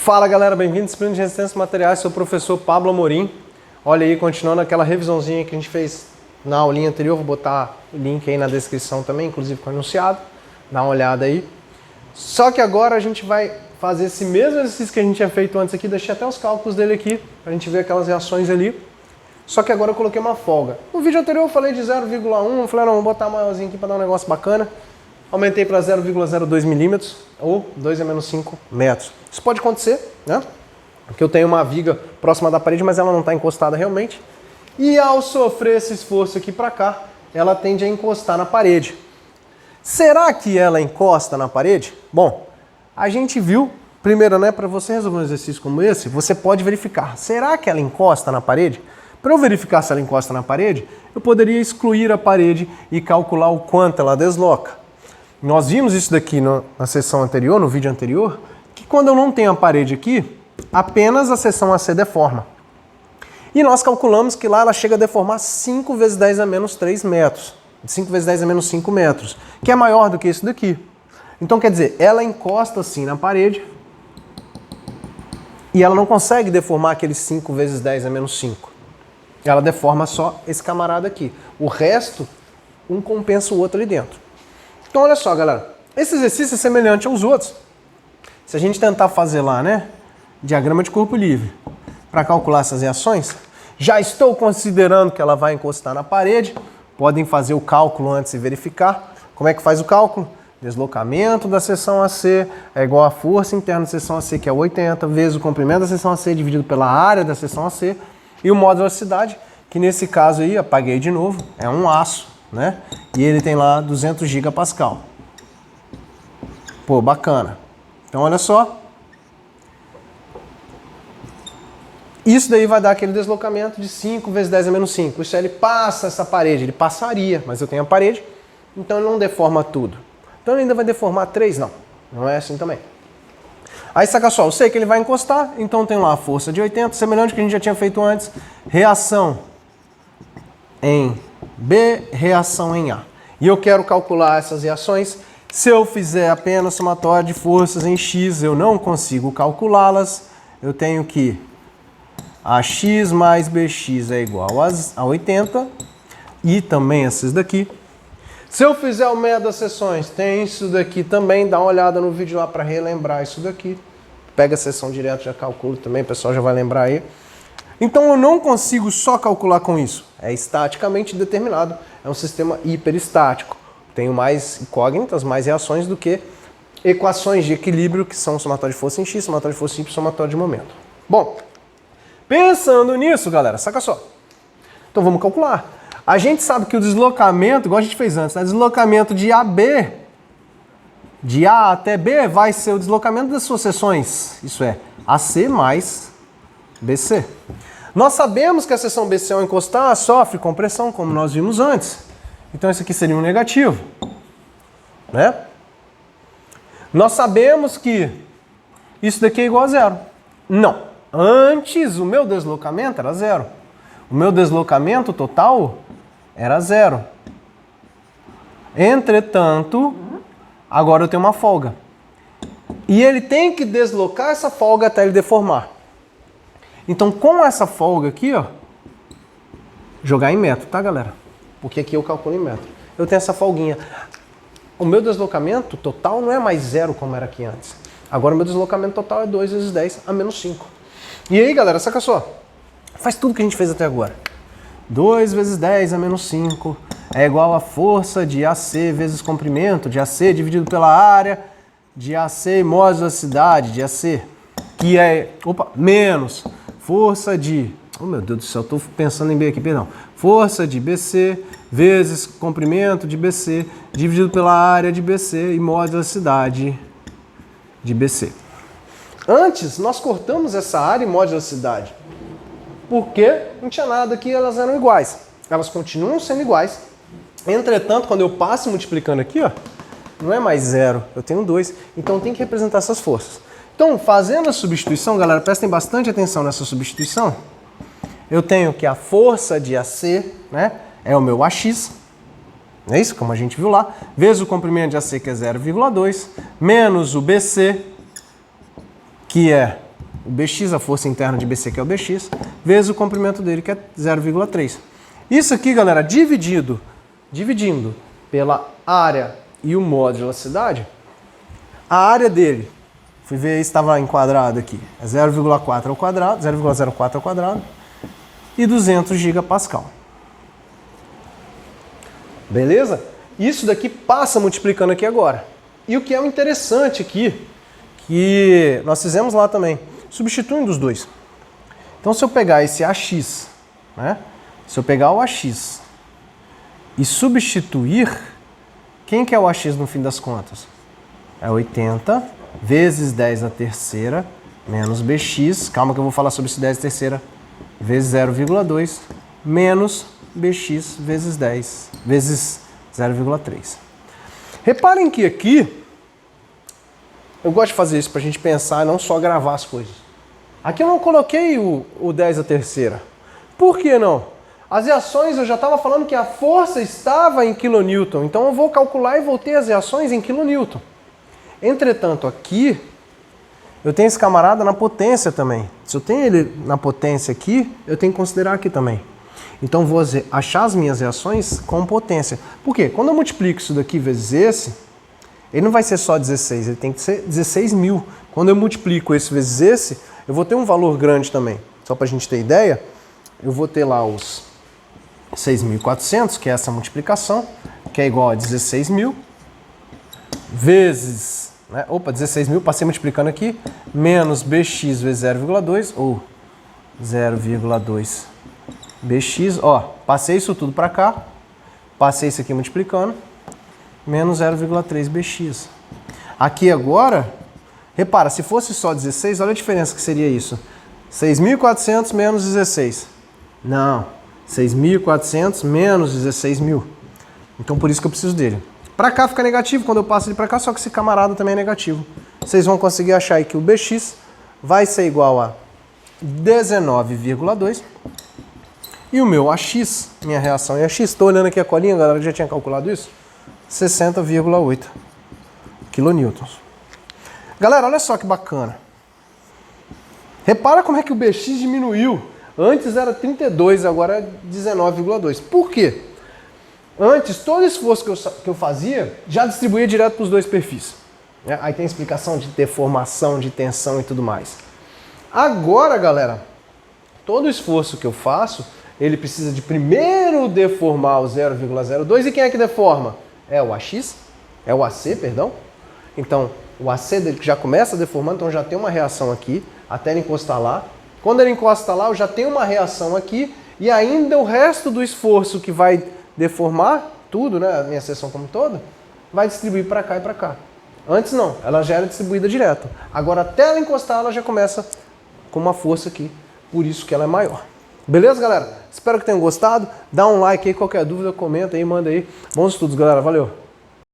Fala galera, bem-vindos à disciplina de resistência materiais, sou o professor Pablo Amorim. Olha aí, continuando aquela revisãozinha que a gente fez na aulinha anterior, vou botar o link aí na descrição também, inclusive com o enunciado, dá uma olhada aí. Só que agora a gente vai fazer esse mesmo exercício que a gente tinha feito antes aqui, deixei até os cálculos dele aqui, pra gente ver aquelas reações ali. Só que agora eu coloquei uma folga. No vídeo anterior eu falei de 0,1, eu falei, não, vou botar maiorzinho aqui para dar um negócio bacana. Aumentei para 0,02 milímetros, ou 2 a menos 5 metros. Isso pode acontecer, né? Porque eu tenho uma viga próxima da parede, mas ela não está encostada realmente. E ao sofrer esse esforço aqui para cá, ela tende a encostar na parede. Será que ela encosta na parede? Bom, a gente viu, primeiro, né, para você resolver um exercício como esse, você pode verificar, será que ela encosta na parede? Para eu verificar se ela encosta na parede, eu poderia excluir a parede e calcular o quanto ela desloca. Nós vimos isso daqui na sessão anterior, no vídeo anterior, que quando eu não tenho a parede aqui, apenas a seção AC deforma. E nós calculamos que lá ela chega a deformar 5 vezes 10 a menos 3 metros. 5 vezes 10 a menos 5 metros, que é maior do que isso daqui. Então quer dizer, ela encosta assim na parede e ela não consegue deformar aqueles 5 vezes 10 a menos 5. Ela deforma só esse camarada aqui. O resto, um compensa o outro ali dentro. Então olha só, galera. Esse exercício é semelhante aos outros. Se a gente tentar fazer lá, né, diagrama de corpo livre, para calcular essas reações, já estou considerando que ela vai encostar na parede. Podem fazer o cálculo antes e verificar. Como é que faz o cálculo? Deslocamento da seção AC é igual à força interna da seção AC, que é 80, vezes o comprimento da seção AC dividido pela área da seção AC. E o módulo de velocidade, que nesse caso aí, apaguei de novo, é um aço, né? E ele tem lá 200 gigapascal. Pô, bacana. Então, olha só. Isso daí vai dar aquele deslocamento de 5 vezes 10 a menos 5. Isso aí ele passa essa parede, ele passaria, mas eu tenho a parede, então ele não deforma tudo. Então ele ainda vai deformar 3? Não. Não é assim também. Aí, saca só, eu sei que ele vai encostar, então tem lá a força de 80, semelhante ao que a gente já tinha feito antes. Reação em B, reação em A. E eu quero calcular essas reações. Se eu fizer apenas somatória de forças em X, eu não consigo calculá-las. Eu tenho que AX mais BX é igual a 80. E também essas daqui. Se eu fizer o método das seções, tem isso daqui também. Dá uma olhada no vídeo lá para relembrar isso daqui. Pega a seção direto, já calcula também, o pessoal já vai lembrar aí. Então eu não consigo só calcular com isso. É estaticamente determinado. É um sistema hiperestático. Tenho mais incógnitas, mais reações do que equações de equilíbrio, que são somatória de força em X, somatória de força em Y, somatória de momento. Bom, pensando nisso, galera, saca só. Então vamos calcular. A gente sabe que o deslocamento, igual a gente fez antes, né? Deslocamento de AB, de A até B, vai ser o deslocamento das suas seções. Isso é, AC mais BC. Nós sabemos que a seção BC ao encostar sofre compressão, como nós vimos antes. Então isso aqui seria um negativo, né? Nós sabemos que isso daqui é igual a zero. Não. Antes o meu deslocamento era zero. O meu deslocamento total era zero. Entretanto, agora eu tenho uma folga. E ele tem que deslocar essa folga até ele deformar. Então, com essa folga aqui, ó, jogar em metro, tá, galera? Porque aqui eu calculo em metro. Eu tenho essa folguinha. O meu deslocamento total não é mais zero como era aqui antes. Agora o meu deslocamento total é 2 vezes 10 a menos 5. E aí, galera, saca só. Faz tudo que a gente fez até agora. 2 vezes 10 a menos 5 é igual a força de AC vezes comprimento de AC dividido pela área de AC módulo da velocidade de AC, que é, menos força de, oh meu Deus do céu, estou pensando em B aqui, perdão, força de BC vezes comprimento de BC dividido pela área de BC e módulo da velocidade de BC. Antes, nós cortamos essa área e módulo da velocidade, porque não tinha nada aqui, elas eram iguais. Elas continuam sendo iguais. Entretanto, quando eu passo multiplicando aqui, ó, não é mais zero, eu tenho 2. Então tem que representar essas forças. Então, fazendo a substituição, galera, prestem bastante atenção nessa substituição. Eu tenho que a força de AC, né, é o meu AX, não é isso? Como a gente viu lá, vezes o comprimento de AC, que é 0,2, menos o BC, que é o BX, a força interna de BC, que é o BX, vezes o comprimento dele, que é 0,3. Isso aqui, galera, dividindo pela área e o módulo da cidade, a área dele, fui ver aí se estava enquadrado aqui, é 0,4 ao quadrado, 0,04 ao quadrado e 200 gigapascal. Beleza? Isso daqui passa multiplicando aqui agora. E o que é interessante aqui, que nós fizemos lá também, substituindo os dois. Então se eu pegar esse AX, né? Se eu pegar o AX e substituir, quem que é o AX no fim das contas? É 80 vezes 10 à terceira menos BX, calma que eu vou falar sobre esse 10 à terceira, vezes 0,2 menos BX vezes 10 vezes 0,3. Reparem que aqui, eu gosto de fazer isso para a gente pensar e não só gravar as coisas. Aqui eu não coloquei o 10 à terceira. Por que não? As reações, eu já estava falando que a força estava em kN, então eu vou calcular e vou ter as reações em kN. Entretanto, aqui, eu tenho esse camarada na potência também. Se eu tenho ele na potência aqui, eu tenho que considerar aqui também. Então, vou achar as minhas reações com potência. Por quê? Quando eu multiplico isso daqui vezes esse, ele não vai ser só 16, ele tem que ser 16.000. Quando eu multiplico esse vezes esse, eu vou ter um valor grande também. Só para a gente ter ideia, eu vou ter lá os 6.400, que é essa multiplicação, que é igual a 16.000, vezes, né? 16.000, passei multiplicando aqui, menos BX vezes 0,2, ou 0,2 BX, passei isso tudo para cá, passei isso aqui multiplicando, menos 0,3 BX. Aqui agora, repara, se fosse só 16, olha a diferença que seria isso. 6.400 menos 16. Não, 6.400 menos 16.000. Então por isso que eu preciso dele. Para cá fica negativo quando eu passo ele para cá, só que esse camarada também é negativo. Vocês vão conseguir achar aí que o BX vai ser igual a 19,2. E o meu AX, minha reação em AX, estou olhando aqui a colinha, galera, já tinha calculado isso? 60,8 kN. Galera, olha só que bacana. Repara como é que o BX diminuiu. Antes era 32, agora é 19,2. Por quê? Antes, todo esforço que eu fazia já distribuía direto para os dois perfis. Aí tem explicação de deformação, de tensão e tudo mais. Agora, galera, todo esforço que eu faço, ele precisa de primeiro deformar o 0,02. E quem é que deforma? É o AX, é o AC, perdão. Então, o AC dele já começa a deformar, então já tem uma reação aqui, até ele encostar lá. Quando ele encosta lá, eu já tenho uma reação aqui, e ainda o resto do esforço que vai deformar tudo, né, a minha seção como toda, vai distribuir para cá e para cá. Antes não, ela já era distribuída direto. Agora, até ela encostar, ela já começa com uma força aqui, por isso que ela é maior. Beleza, galera? Espero que tenham gostado. Dá um like aí, qualquer dúvida, comenta aí, manda aí. Bons estudos, galera. Valeu!